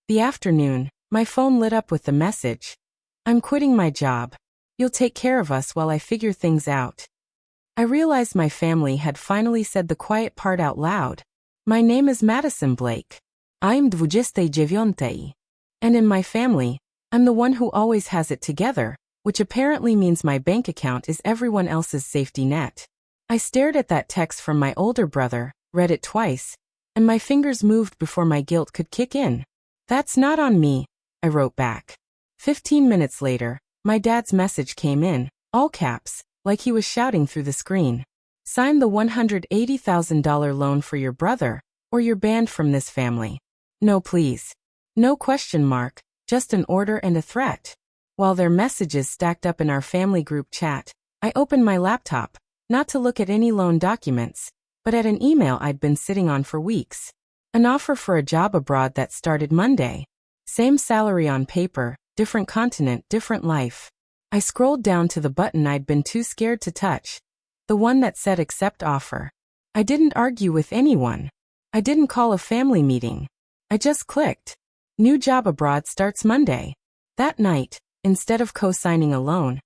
The afternoon, my phone lit up with the message. I'm quitting my job. You'll take care of us while I figure things out. I realized my family had finally said the quiet part out loud. My name is Madison Blake. I'm 29. And in my family, I'm the one who always has it together, which apparently means my bank account is everyone else's safety net. I stared at that text from my older brother, read it twice, and my fingers moved before my guilt could kick in. That's not on me, I wrote back. 15 minutes later, my dad's message came in, all caps, like he was shouting through the screen. Sign the $180,000 loan for your brother, or you're banned from this family. No please. No question mark, just an order and a threat. While their messages stacked up in our family group chat, I opened my laptop, not to look at any loan documents, but at an email I'd been sitting on for weeks. An offer for a job abroad that started Monday. Same salary on paper, different continent, different life. I scrolled down to the button I'd been too scared to touch. The one that said accept offer. I didn't argue with anyone. I didn't call a family meeting. I just clicked. New job abroad starts Monday. That night, instead of co-signing a loan,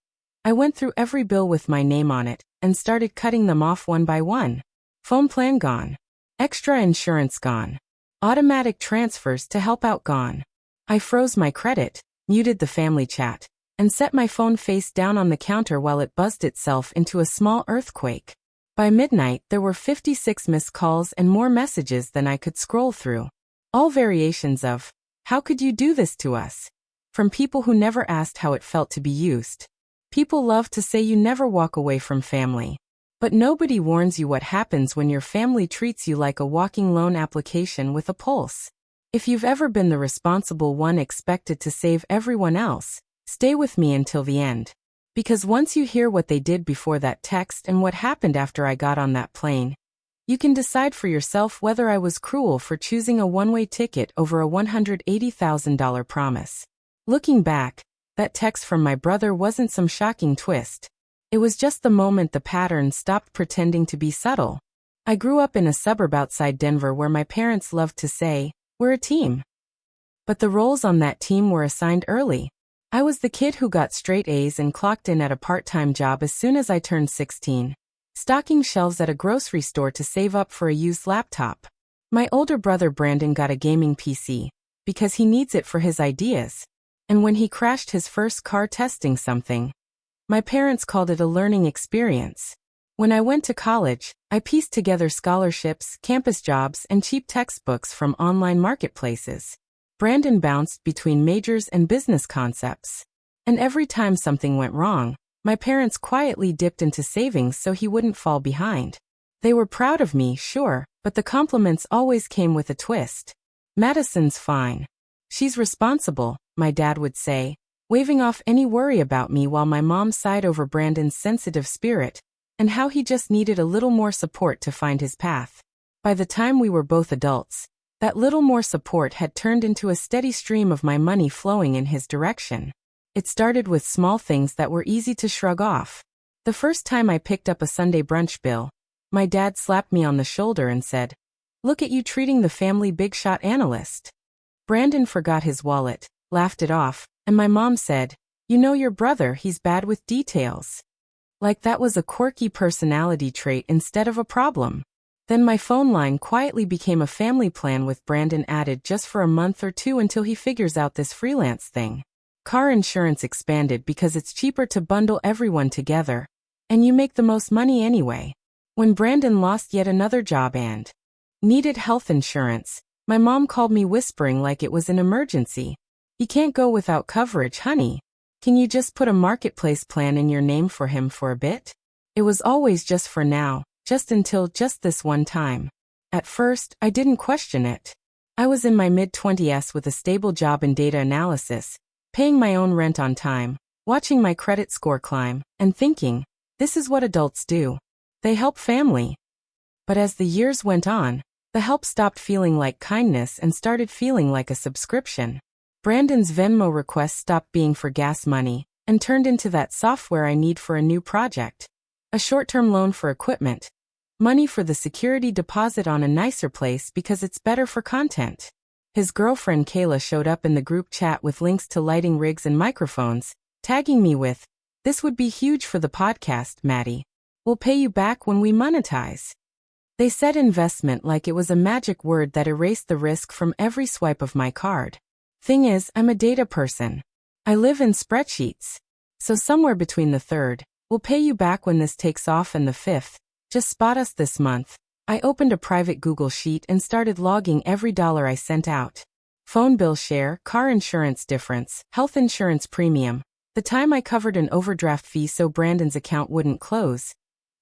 I went through every bill with my name on it and started cutting them off one by one. Phone plan gone. Extra insurance gone. Automatic transfers to help out gone. I froze my credit, muted the family chat, and set my phone face down on the counter while it buzzed itself into a small earthquake. By midnight, there were 56 missed calls and more messages than I could scroll through. All variations of, "How could you do this to us?" From people who never asked how it felt to be used. People love to say you never walk away from family. But nobody warns you what happens when your family treats you like a walking loan application with a pulse. If you've ever been the responsible one expected to save everyone else, stay with me until the end. Because once you hear what they did before that text and what happened after I got on that plane, you can decide for yourself whether I was cruel for choosing a one-way ticket over a $180,000 promise. Looking back, that text from my brother wasn't some shocking twist. It was just the moment the pattern stopped pretending to be subtle. I grew up in a suburb outside Denver where my parents loved to say, "We're a team." But the roles on that team were assigned early. I was the kid who got straight A's and clocked in at a part-time job as soon as I turned 16, stocking shelves at a grocery store to save up for a used laptop. My older brother Brandon got a gaming PC, because he needs it for his ideas. And when he crashed his first car testing something, my parents called it a learning experience. When I went to college, I pieced together scholarships, campus jobs, and cheap textbooks from online marketplaces. Brandon bounced between majors and business concepts. And every time something went wrong, my parents quietly dipped into savings so he wouldn't fall behind. They were proud of me, sure, but the compliments always came with a twist. "Madison's fine. She's responsible," my dad would say, waving off any worry about me while my mom sighed over Brandon's sensitive spirit and how he just needed a little more support to find his path. By the time we were both adults, that little more support had turned into a steady stream of my money flowing in his direction. It started with small things that were easy to shrug off. The first time I picked up a Sunday brunch bill, my dad slapped me on the shoulder and said, "Look at you treating the family big shot analyst." Brandon forgot his wallet, laughed it off, and my mom said, "You know your brother, he's bad with details." Like that was a quirky personality trait instead of a problem. Then my phone line quietly became a family plan with Brandon added just for a month or two until he figures out this freelance thing. Car insurance expanded because it's cheaper to bundle everyone together, and you make the most money anyway. When Brandon lost yet another job and needed health insurance, my mom called me whispering like it was an emergency. "You can't go without coverage, honey. Can you just put a marketplace plan in your name for him for a bit?" It was always just for now, just until just this one time. At first, I didn't question it. I was in my mid-20s with a stable job in data analysis, paying my own rent on time, watching my credit score climb, and thinking, this is what adults do. They help family. But as the years went on, the help stopped feeling like kindness and started feeling like a subscription. Brandon's Venmo requests stopped being for gas money and turned into that software I need for a new project. A short-term loan for equipment. Money for the security deposit on a nicer place because it's better for content. His girlfriend Kayla showed up in the group chat with links to lighting rigs and microphones, tagging me with, "This would be huge for the podcast, Maddie. We'll pay you back when we monetize." They said investment like it was a magic word that erased the risk from every swipe of my card. Thing is, I'm a data person. I live in spreadsheets. So somewhere between the third, "We'll pay you back when this takes off," and the fifth, "Just spot us this month," I opened a private Google sheet and started logging every dollar I sent out. Phone bill share, car insurance difference, health insurance premium, the time I covered an overdraft fee so Brandon's account wouldn't close,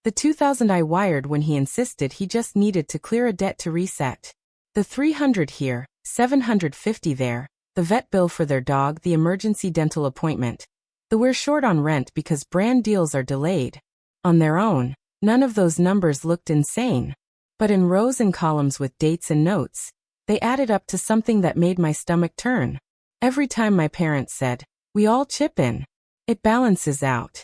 the $2,000 I wired when he insisted he just needed to clear a debt to reset, the $300 here, $750 there, the vet bill for their dog, the emergency dental appointment, the "we're short on rent because brand deals are delayed." On their own, none of those numbers looked insane. But in rows and columns with dates and notes, they added up to something that made my stomach turn. Every time my parents said, "We all chip in," it balances out.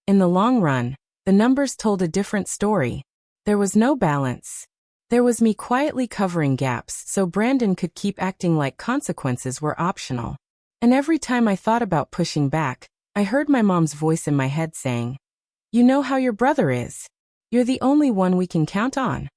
In the long run, the numbers told a different story. There was no balance. There was me quietly covering gaps so Brandon could keep acting like consequences were optional. And every time I thought about pushing back, I heard my mom's voice in my head saying, "You know how your brother is. You're the only one we can count on."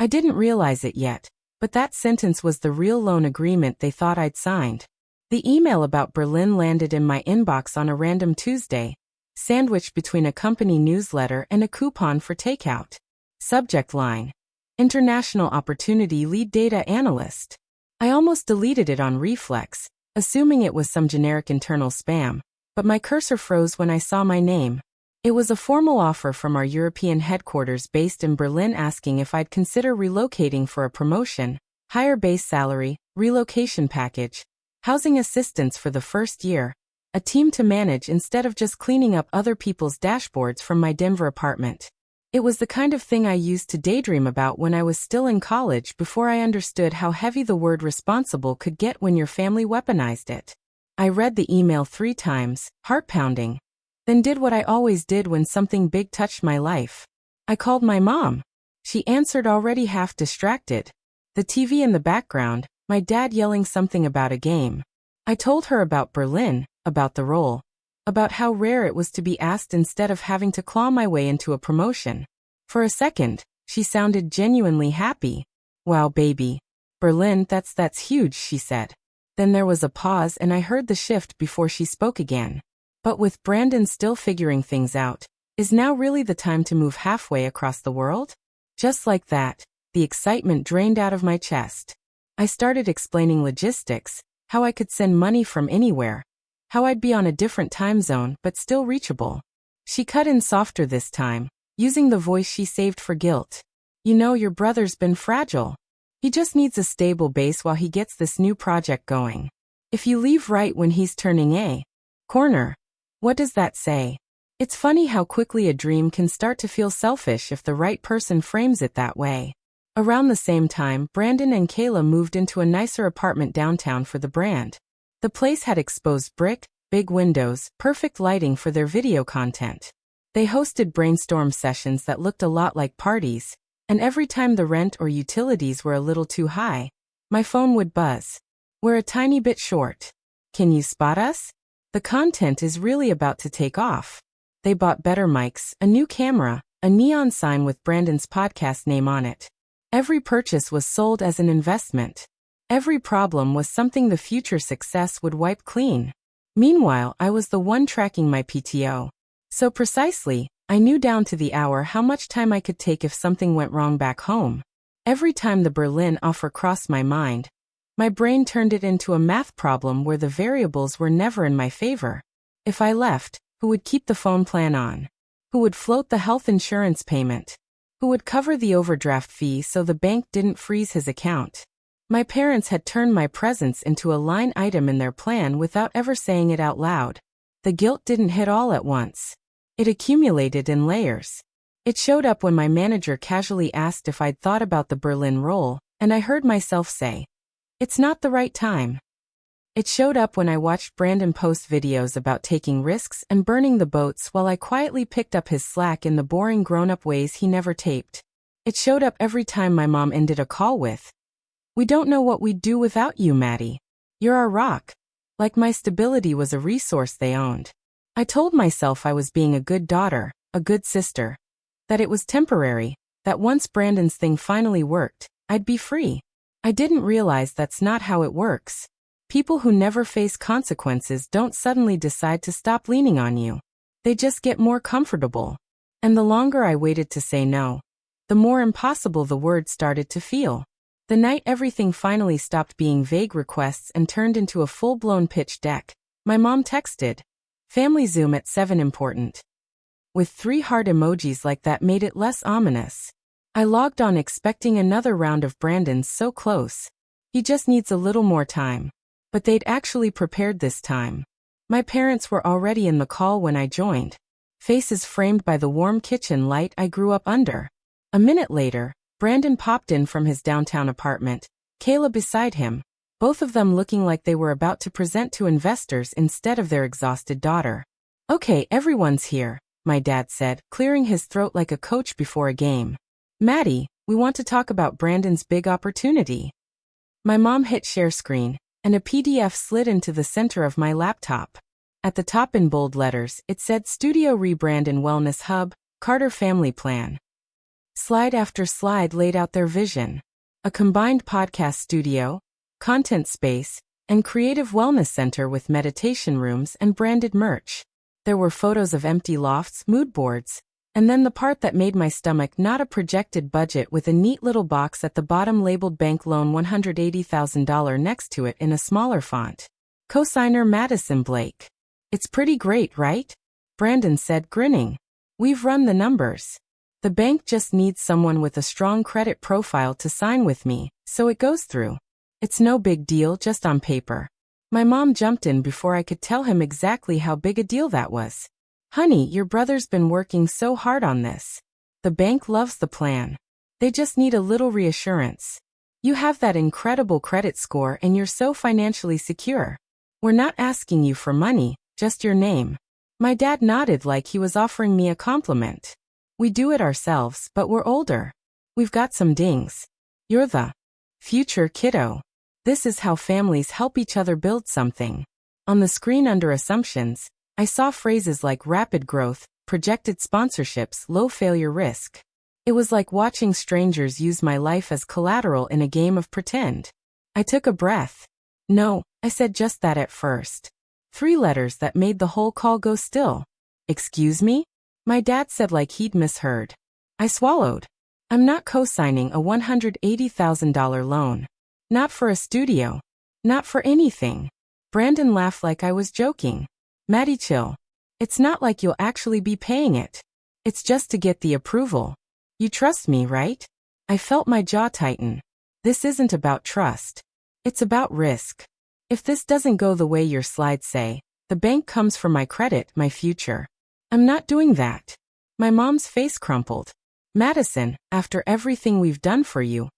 I didn't realize it yet, but that sentence was the real loan agreement they thought I'd signed. The email about Berlin landed in my inbox on a random Tuesday, sandwiched between a company newsletter and a coupon for takeout. Subject line: International Opportunity Lead Data Analyst. I almost deleted it on reflex, assuming it was some generic internal spam, but my cursor froze when I saw my name. It was a formal offer from our European headquarters based in Berlin asking if I'd consider relocating for a promotion, higher base salary, relocation package, housing assistance for the first year, a team to manage instead of just cleaning up other people's dashboards from my Denver apartment. It was the kind of thing I used to daydream about when I was still in college before I understood how heavy the word responsible could get when your family weaponized it. I read the email 3 times, heart pounding. Then did what I always did when something big touched my life. I called my mom. She answered already half distracted. The TV in the background, my dad yelling something about a game. I told her about Berlin, about the role, about how rare it was to be asked instead of having to claw my way into a promotion. For a second, she sounded genuinely happy. "Wow, baby. Berlin, that's huge," she said. Then there was a pause and I heard the shift before she spoke again. "But with Brandon still figuring things out, is now really the time to move halfway across the world?" Just like that, the excitement drained out of my chest. I started explaining logistics, how I could send money from anywhere, how I'd be on a different time zone but still reachable. She cut in softer this time, using the voice she saved for guilt. "You know, your brother's been fragile. He just needs a stable base while he gets this new project going. If you leave right when he's turning a corner." What does that say? It's funny how quickly a dream can start to feel selfish if the right person frames it that way. Around the same time, Brandon and Kayla moved into a nicer apartment downtown for the brand. The place had exposed brick, big windows, perfect lighting for their video content. They hosted brainstorm sessions that looked a lot like parties, and every time the rent or utilities were a little too high, my phone would buzz. "We're a tiny bit short. Can you spot us? The content is really about to take off." They bought better mics, a new camera, a neon sign with Brandon's podcast name on it. Every purchase was sold as an investment. Every problem was something the future success would wipe clean. Meanwhile, I was the one tracking my PTO. So precisely, I knew down to the hour how much time I could take if something went wrong back home. Every time the Berlin offer crossed my mind, my brain turned it into a math problem where the variables were never in my favor. If I left, who would keep the phone plan on? Who would float the health insurance payment? Who would cover the overdraft fee so the bank didn't freeze his account? My parents had turned my presence into a line item in their plan without ever saying it out loud. The guilt didn't hit all at once. It accumulated in layers. It showed up when my manager casually asked if I'd thought about the Berlin role, and I heard myself say, "It's not the right time." It showed up when I watched Brandon post videos about taking risks and burning the boats while I quietly picked up his slack in the boring grown-up ways he never taped. It showed up every time my mom ended a call with, We don't know what we'd do without you, Maddie. You're our rock. Like my stability was a resource they owned. I told myself I was being a good daughter, a good sister. That it was temporary, that once Brandon's thing finally worked, I'd be free. I didn't realize that's not how it works. People who never face consequences don't suddenly decide to stop leaning on you. They just get more comfortable. And the longer I waited to say no, the more impossible the word started to feel. The night everything finally stopped being vague requests and turned into a full-blown pitch deck, my mom texted, "Family Zoom at 7 important." With 3 heart emojis like that made it less ominous. I logged on expecting another round of Brandon's so close. He just needs a little more time. But they'd actually prepared this time. My parents were already in the call when I joined. Faces framed by the warm kitchen light I grew up under. A minute later, Brandon popped in from his downtown apartment, Kayla beside him, both of them looking like they were about to present to investors instead of their exhausted daughter. "Okay, everyone's here," my dad said, clearing his throat like a coach before a game. "Maddie, we want to talk about Brandon's big opportunity." My mom hit share screen, and a PDF slid into the center of my laptop. At the top in bold letters, it said Studio Rebrand and Wellness Hub, Carter Family Plan. Slide after slide laid out their vision. A combined podcast studio, content space, and creative wellness center with meditation rooms and branded merch. There were photos of empty lofts, mood boards, and then the part that made my stomach knot, a projected budget with a neat little box at the bottom labeled bank loan $180,000 next to it in a smaller font. Cosigner Madison Blake. "It's pretty great, right?" Brandon said, grinning. "We've run the numbers. The bank just needs someone with a strong credit profile to sign with me, so it goes through. It's no big deal, just on paper." My mom jumped in before I could tell him exactly how big a deal that was. "Honey, your brother's been working so hard on this. The bank loves the plan. They just need a little reassurance. You have that incredible credit score and you're so financially secure. We're not asking you for money, just your name." My dad nodded like he was offering me a compliment. "We do it ourselves, but we're older. We've got some dings. You're the future, kiddo. This is how families help each other build something." On the screen under assumptions, I saw phrases like rapid growth, projected sponsorships, low failure risk. It was like watching strangers use my life as collateral in a game of pretend. I took a breath. "No," I said just that at first. 3 letters that made the whole call go still. "Excuse me?" My dad said like he'd misheard. I swallowed. "I'm not co-signing a $180,000 loan. Not for a studio. Not for anything." Brandon laughed like I was joking. "Maddie, chill. It's not like you'll actually be paying it. It's just to get the approval. You trust me, right?" I felt my jaw tighten. This isn't about trust. It's about risk. If this doesn't go the way your slides say, the bank comes for my credit, my future. I'm not doing that. My mom's face crumpled. "Madison, after everything we've done for you,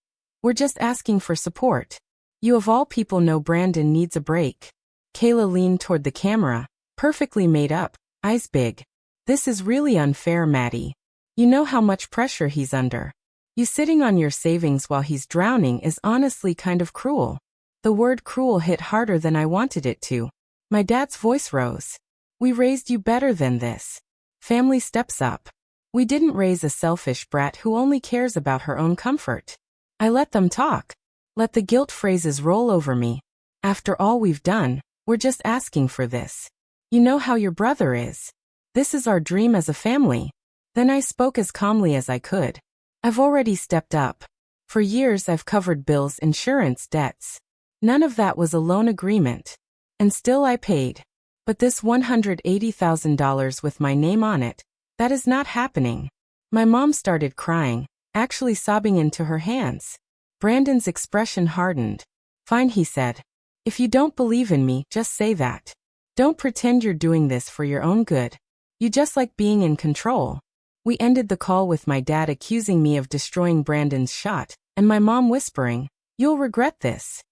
we're just asking for support. You of all people know Brandon needs a break." Kayla leaned toward the camera, perfectly made up, eyes big. "This is really unfair, Maddie. You know how much pressure he's under. You sitting on your savings while he's drowning is honestly kind of cruel." The word cruel hit harder than I wanted it to. My dad's voice rose. "We raised you better than this. Family steps up. We didn't raise a selfish brat who only cares about her own comfort." I let them talk. Let the guilt phrases roll over me. "After all we've done, we're just asking for this. You know how your brother is. This is our dream as a family." Then I spoke as calmly as I could. "I've already stepped up. For years I've covered bills, insurance, debts. None of that was a loan agreement. And still I paid. But this $180,000 with my name on it, that is not happening." My mom started crying, actually sobbing into her hands. Brandon's expression hardened. "Fine," he said. "If you don't believe in me, just say that. Don't pretend you're doing this for your own good. You just like being in control." We ended the call with my dad accusing me of destroying Brandon's shot, and my mom whispering, "You'll regret this."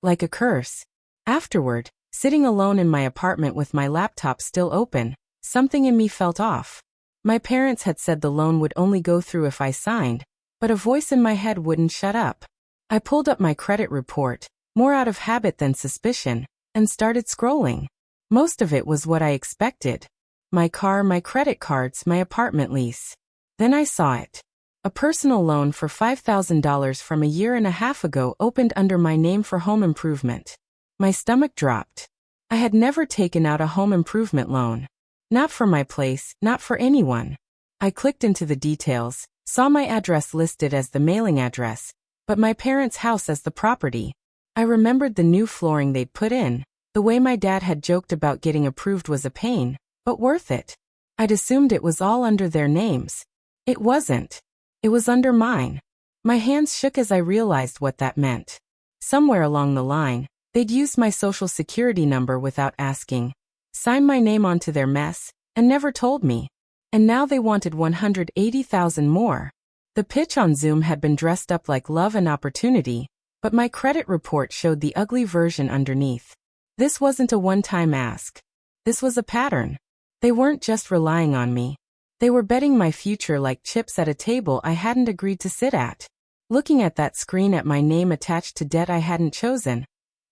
Like a curse. Afterward, sitting alone in my apartment with my laptop still open, something in me felt off. My parents had said the loan would only go through if I signed, but a voice in my head wouldn't shut up. I pulled up my credit report, more out of habit than suspicion, and started scrolling. Most of it was what I expected. My car, my credit cards, my apartment lease. Then I saw it. A personal loan for $5,000 from a year and a half ago opened under my name for home improvement. My stomach dropped. I had never taken out a home improvement loan. Not for my place, not for anyone. I clicked into the details, saw my address listed as the mailing address, but my parents' house as the property. I remembered the new flooring they'd put in. The way my dad had joked about getting approved was a pain, but worth it. I'd assumed it was all under their names. It wasn't. It was under mine. My hands shook as I realized what that meant. Somewhere along the line, they'd used my social security number without asking, signed my name onto their mess, and never told me. And now they wanted $180,000 more. The pitch on Zoom had been dressed up like love and opportunity, but my credit report showed the ugly version underneath. This wasn't a one-time ask. This was a pattern. They weren't just relying on me. They were betting my future like chips at a table I hadn't agreed to sit at. Looking at that screen at my name attached to debt I hadn't chosen,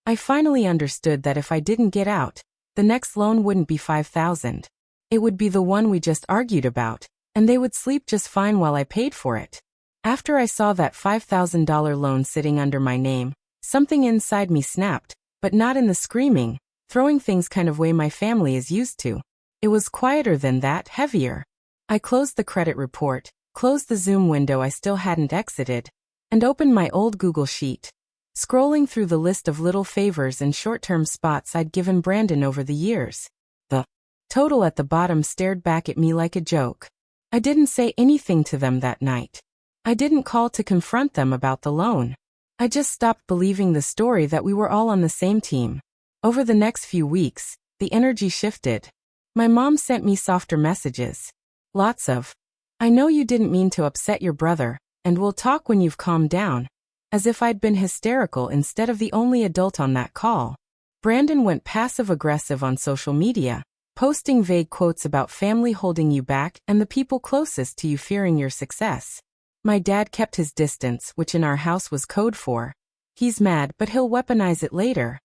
I finally understood that if I didn't get out, the next loan wouldn't be $5,000. It would be the one we just argued about, and they would sleep just fine while I paid for it. After I saw that $5,000 loan sitting under my name, something inside me snapped, but not in the screaming, throwing things kind of way my family is used to. It was quieter than that, heavier. I closed the credit report, closed the Zoom window I still hadn't exited, and opened my old Google Sheet. Scrolling through the list of little favors and short-term spots I'd given Brandon over the years. The total at the bottom stared back at me like a joke. I didn't say anything to them that night. I didn't call to confront them about the loan. I just stopped believing the story that we were all on the same team. Over the next few weeks, the energy shifted. My mom sent me softer messages. Lots of, "I know you didn't mean to upset your brother, and we'll talk when you've calmed down," as if I'd been hysterical instead of the only adult on that call. Brandon went passive-aggressive on social media, posting vague quotes about family holding you back and the people closest to you fearing your success. My dad kept his distance, which in our house was code for, "He's mad but he'll weaponize it later."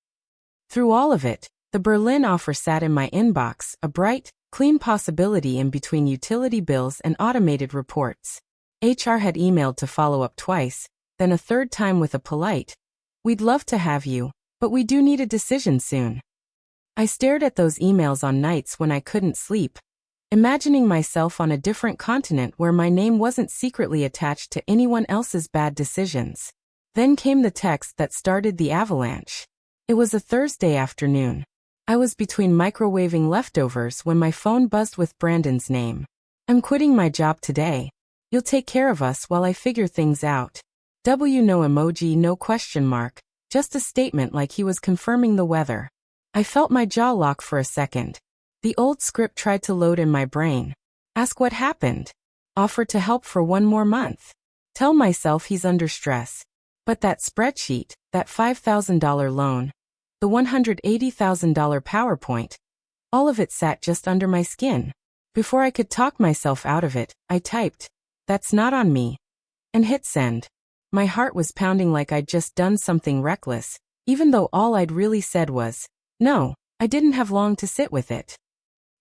Through all of it, the Berlin offer sat in my inbox, a bright, clean possibility in between utility bills and automated reports. HR had emailed to follow up twice, then a third time with a polite, "We'd love to have you, but we do need a decision soon." I stared at those emails on nights when I couldn't sleep, imagining myself on a different continent where my name wasn't secretly attached to anyone else's bad decisions. Then came the text that started the avalanche. It was a Thursday afternoon. I was between microwaving leftovers when my phone buzzed with Brandon's name. "I'm quitting my job today. You'll take care of us while I figure things out." No emoji, no question mark, just a statement like he was confirming the weather. I felt my jaw lock for a second. The old script tried to load in my brain. Ask what happened. Offer to help for one more month. Tell myself he's under stress. But that spreadsheet, that $5,000 loan, the $180,000 PowerPoint, all of it sat just under my skin. Before I could talk myself out of it, I typed, "That's not on me," and hit send. My heart was pounding like I'd just done something reckless, even though all I'd really said was, "No." I didn't have long to sit with it.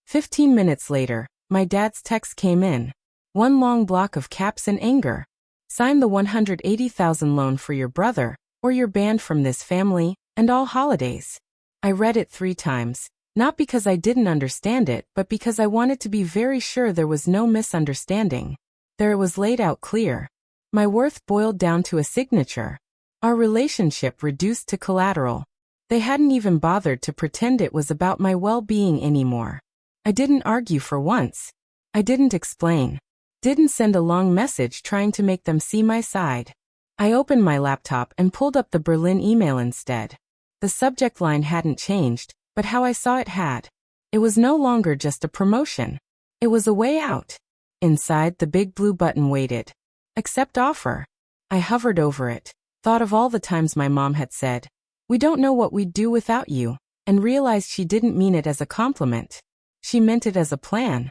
15 minutes later, my dad's text came in. One long block of caps and anger. "Sign the $180,000 loan for your brother, or you're banned from this family, and all holidays." I read it 3 times, not because I didn't understand it, but because I wanted to be very sure there was no misunderstanding. There it was laid out clear. My worth boiled down to a signature. Our relationship reduced to collateral. They hadn't even bothered to pretend it was about my well-being anymore. I didn't argue for once. I didn't explain. Didn't send a long message trying to make them see my side. I opened my laptop and pulled up the Berlin email instead. The subject line hadn't changed, but how I saw it had. It was no longer just a promotion. It was a way out. Inside, the big blue button waited. Accept offer. I hovered over it, thought of all the times my mom had said, "We don't know what we'd do without you," and realized she didn't mean it as a compliment. She meant it as a plan.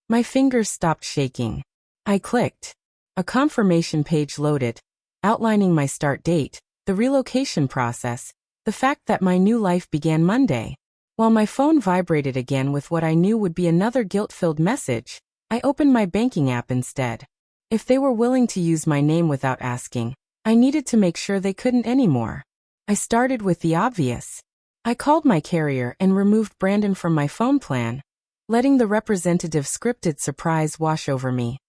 My fingers stopped shaking. I clicked. A confirmation page loaded. outlining my start date, the relocation process, the fact that my new life began Monday. While my phone vibrated again with what I knew would be another guilt-filled message, I opened my banking app instead. If they were willing to use my name without asking, I needed to make sure they couldn't anymore. I started with the obvious. I called my carrier and removed Brandon from my phone plan, letting the representative's scripted surprise wash over me.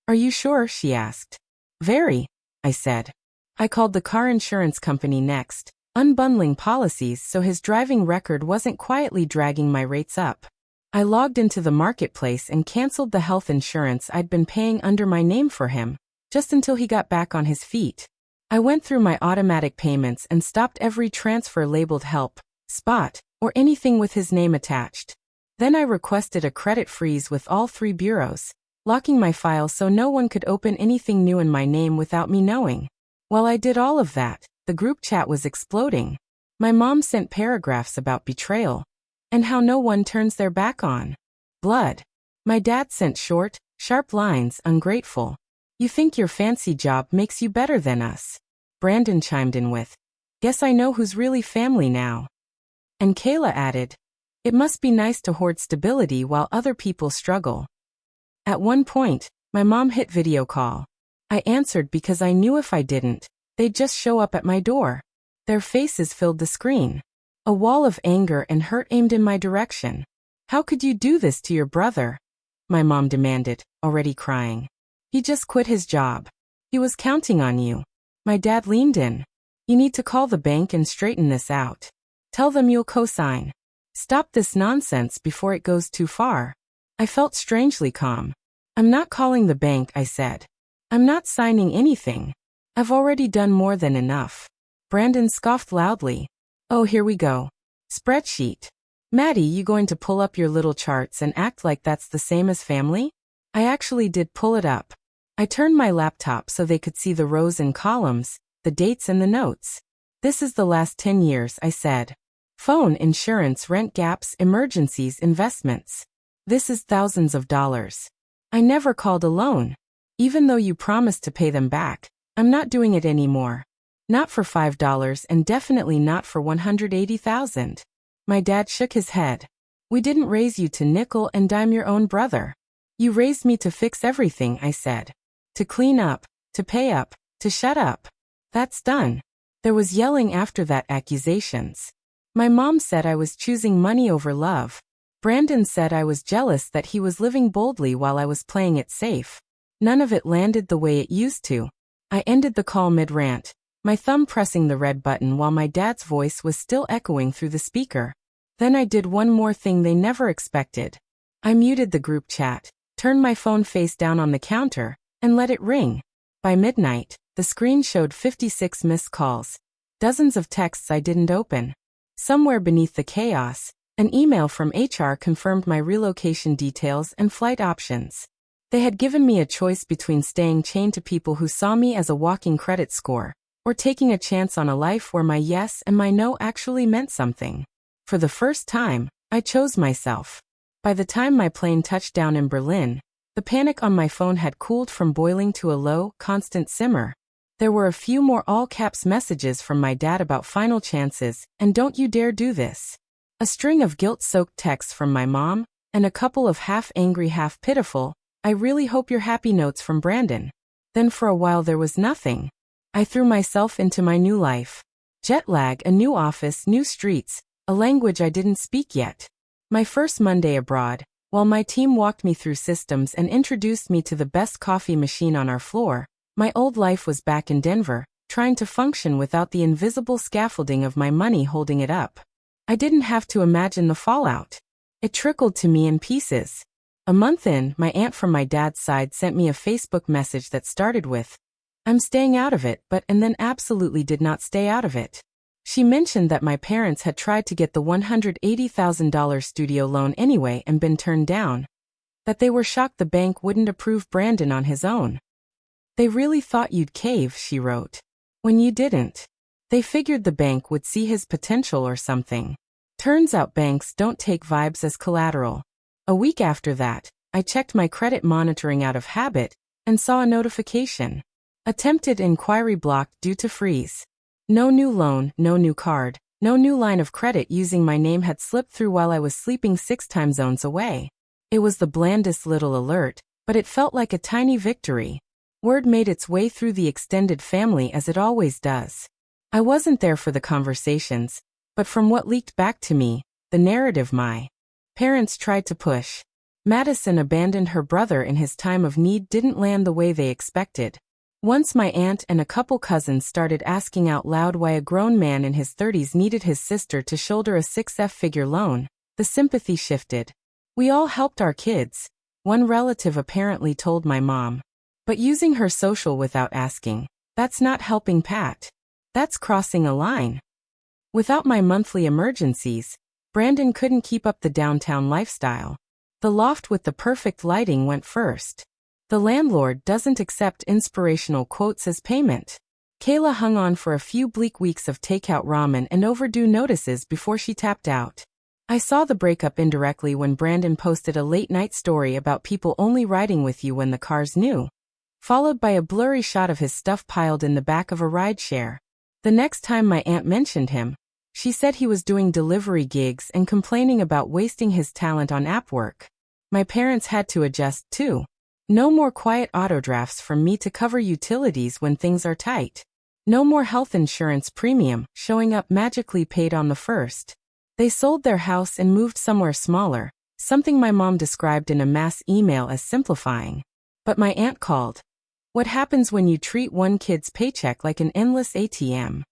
"Are you sure?" she asked. "Very," I said. I called the car insurance company next, unbundling policies so his driving record wasn't quietly dragging my rates up. I logged into the marketplace and canceled the health insurance I'd been paying under my name for him, just until he got back on his feet. I went through my automatic payments and stopped every transfer labeled help, spot, or anything with his name attached. Then I requested a credit freeze with all 3 bureaus, locking my file so no one could open anything new in my name without me knowing. While I did all of that, the group chat was exploding. My mom sent paragraphs about betrayal and how no one turns their back on blood. My dad sent short, sharp lines, ungrateful. "You think your fancy job makes you better than us." Brandon chimed in with, "Guess I know who's really family now." And Kayla added, "It must be nice to hoard stability while other people struggle." At one point, my mom hit video call. I answered because I knew if I didn't, they'd just show up at my door. Their faces filled the screen. A wall of anger and hurt aimed in my direction. "How could you do this to your brother?" my mom demanded, already crying. "He just quit his job. He was counting on you." My dad leaned in. "You need to call the bank and straighten this out. Tell them you'll co-sign. Stop this nonsense before it goes too far." I felt strangely calm. "I'm not calling the bank," I said. "I'm not signing anything. I've already done more than enough." Brandon scoffed loudly. "Oh, here we go. Spreadsheet. Maddie, you going to pull up your little charts and act like that's the same as family?" I actually did pull it up. I turned my laptop so they could see the rows and columns, the dates and the notes. "This is the last 10 years," I said. "Phone, insurance, rent, gaps, emergencies, investments. This is thousands of dollars. I never called a loan. Even though you promised to pay them back, I'm not doing it anymore. Not for $5 and definitely not for $180,000. My dad shook his head. "We didn't raise you to nickel and dime your own brother. You raised me to fix everything," I said. "To clean up, to pay up, to shut up. That's done." There was yelling after that, accusations. My mom said I was choosing money over love. Brandon said I was jealous that he was living boldly while I was playing it safe. None of it landed the way it used to. I ended the call mid-rant, my thumb pressing the red button while my dad's voice was still echoing through the speaker. Then I did one more thing they never expected. I muted the group chat, turned my phone face down on the counter, and let it ring. By midnight, the screen showed 56 missed calls, dozens of texts I didn't open. Somewhere beneath the chaos, an email from HR confirmed my relocation details and flight options. They had given me a choice between staying chained to people who saw me as a walking credit score, or taking a chance on a life where my yes and my no actually meant something. For the first time, I chose myself. By the time my plane touched down in Berlin, the panic on my phone had cooled from boiling to a low, constant simmer. There were a few more all-caps messages from my dad about final chances and "don't you dare do this." A string of guilt-soaked texts from my mom, and a couple of half-angry, half-pitiful, "I really hope you're happy" notes from Brandon. Then for a while there was nothing. I threw myself into my new life. Jet lag, a new office, new streets, a language I didn't speak yet. My first Monday abroad, while my team walked me through systems and introduced me to the best coffee machine on our floor, my old life was back in Denver, trying to function without the invisible scaffolding of my money holding it up. I didn't have to imagine the fallout. It trickled to me in pieces. A month in, my aunt from my dad's side sent me a Facebook message that started with, "I'm staying out of it," and then absolutely did not stay out of it. She mentioned that my parents had tried to get the $180,000 studio loan anyway and been turned down. That they were shocked the bank wouldn't approve Brandon on his own. "They really thought you'd cave," she wrote, "when you didn't. They figured the bank would see his potential or something. Turns out banks don't take vibes as collateral." A week after that, I checked my credit monitoring out of habit and saw a notification. Attempted inquiry blocked due to freeze. No new loan, no new card, no new line of credit using my name had slipped through while I was sleeping 6 time zones away. It was the blandest little alert, but it felt like a tiny victory. Word made its way through the extended family as it always does. I wasn't there for the conversations, but from what leaked back to me, the narrative my parents tried to push. Madison abandoned her brother in his time of need didn't land the way they expected. Once my aunt and a couple cousins started asking out loud why a grown man in his 30s needed his sister to shoulder a 6-figure loan, the sympathy shifted. We all helped our kids, one relative apparently told my mom. But using her social without asking, that's not helping Pat. That's crossing a line. Without my monthly emergencies, Brandon couldn't keep up the downtown lifestyle. The loft with the perfect lighting went first. The landlord doesn't accept inspirational quotes as payment. Kayla hung on for a few bleak weeks of takeout ramen and overdue notices before she tapped out. I saw the breakup indirectly when Brandon posted a late-night story about people only riding with you when the car's new, followed by a blurry shot of his stuff piled in the back of a rideshare. The next time my aunt mentioned him, she said he was doing delivery gigs and complaining about wasting his talent on app work. My parents had to adjust too. No more quiet autodrafts from me to cover utilities when things are tight. No more health insurance premium showing up magically paid on the first. They sold their house and moved somewhere smaller, something my mom described in a mass email as simplifying. But my aunt called. What happens when you treat one kid's paycheck like an endless ATM?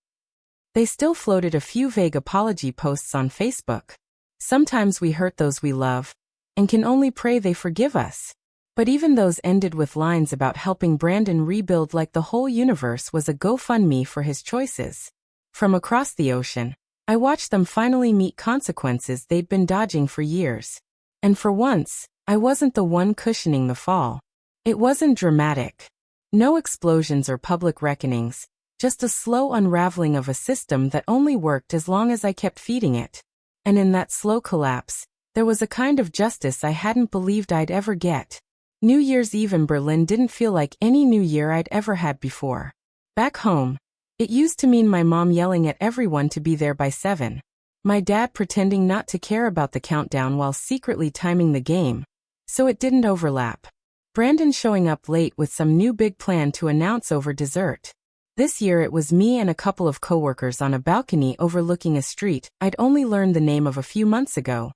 They still floated a few vague apology posts on Facebook. Sometimes we hurt those we love, and can only pray they forgive us. But even those ended with lines about helping Brandon rebuild like the whole universe was a GoFundMe for his choices. From across the ocean, I watched them finally meet consequences they'd been dodging for years. And for once, I wasn't the one cushioning the fall. It wasn't dramatic. No explosions or public reckonings, just a slow unraveling of a system that only worked as long as I kept feeding it. And in that slow collapse, there was a kind of justice I hadn't believed I'd ever get. New Year's Eve in Berlin didn't feel like any New Year I'd ever had before. Back home, it used to mean my mom yelling at everyone to be there by 7. My dad pretending not to care about the countdown while secretly timing the game, so it didn't overlap. Brandon showing up late with some new big plan to announce over dessert. This year it was me and a couple of coworkers on a balcony overlooking a street I'd only learned the name of a few months ago,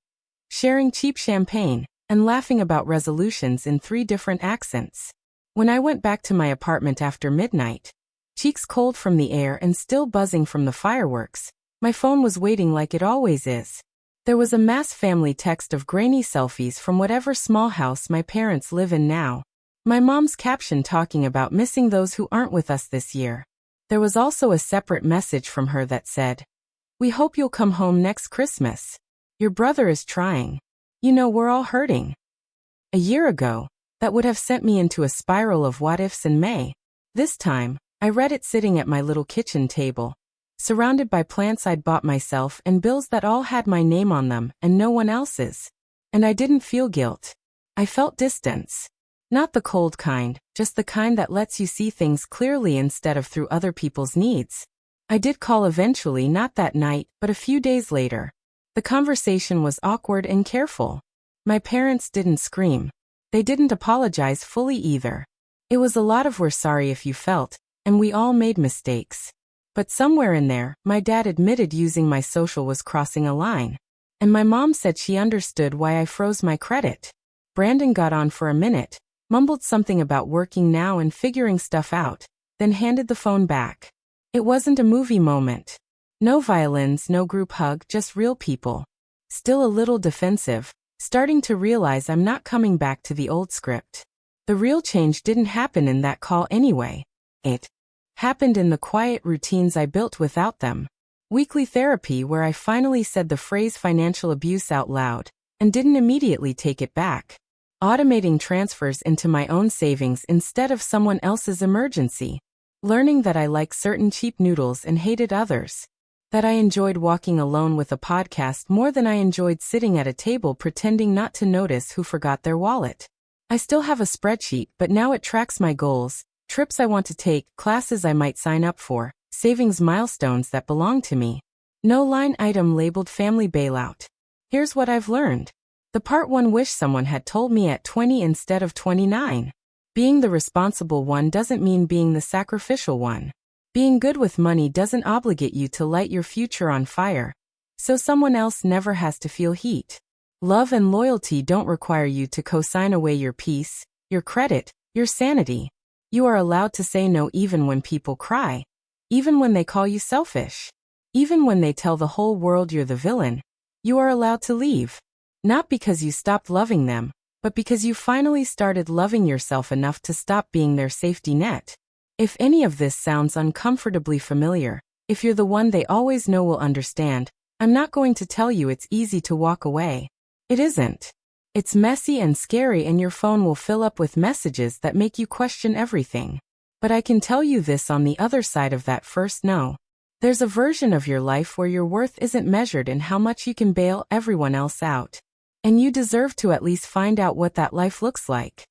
sharing cheap champagne and laughing about resolutions in 3 different accents. When I went back to my apartment after midnight, cheeks cold from the air and still buzzing from the fireworks, my phone was waiting like it always is. There was a mass family text of grainy selfies from whatever small house my parents live in now. My mom's caption talking about missing those who aren't with us this year. There was also a separate message from her that said, "We hope you'll come home next Christmas. Your brother is trying. You know we're all hurting." A year ago, that would have sent me into a spiral of what-ifs in May. This time, I read it sitting at my little kitchen table, surrounded by plants I'd bought myself and bills that all had my name on them and no one else's. And I didn't feel guilt. I felt distance. Not the cold kind, just the kind that lets you see things clearly instead of through other people's needs. I did call eventually, not that night, but a few days later. The conversation was awkward and careful. My parents didn't scream. They didn't apologize fully either. It was a lot of "we're sorry if you felt," and we all made mistakes. But somewhere in there, my dad admitted using my social was crossing a line. And my mom said she understood why I froze my credit. Brandon got on for a minute, mumbled something about working now and figuring stuff out, then handed the phone back. It wasn't a movie moment. No violins, no group hug, just real people. Still a little defensive, starting to realize I'm not coming back to the old script. The real change didn't happen in that call anyway. It happened in the quiet routines I built without them. Weekly therapy where I finally said the phrase financial abuse out loud, and didn't immediately take it back. Automating transfers into my own savings instead of someone else's emergency. Learning that I liked certain cheap noodles and hated others. That I enjoyed walking alone with a podcast more than I enjoyed sitting at a table pretending not to notice who forgot their wallet. I still have a spreadsheet, but now it tracks my goals, trips I want to take, classes I might sign up for, savings milestones that belong to me. No line item labeled family bailout. Here's what I've learned. The part one wish someone had told me at 20 instead of 29. Being the responsible one doesn't mean being the sacrificial one. Being good with money doesn't obligate you to light your future on fire, so someone else never has to feel heat. Love and loyalty don't require you to co-sign away your peace, your credit, your sanity. You are allowed to say no even when people cry, even when they call you selfish, even when they tell the whole world you're the villain. You are allowed to leave. Not because you stopped loving them, but because you finally started loving yourself enough to stop being their safety net. If any of this sounds uncomfortably familiar, if you're the one they always know will understand, I'm not going to tell you it's easy to walk away. It isn't. It's messy and scary, and your phone will fill up with messages that make you question everything. But I can tell you this: on the other side of that first no, there's a version of your life where your worth isn't measured in how much you can bail everyone else out. And you deserve to at least find out what that life looks like.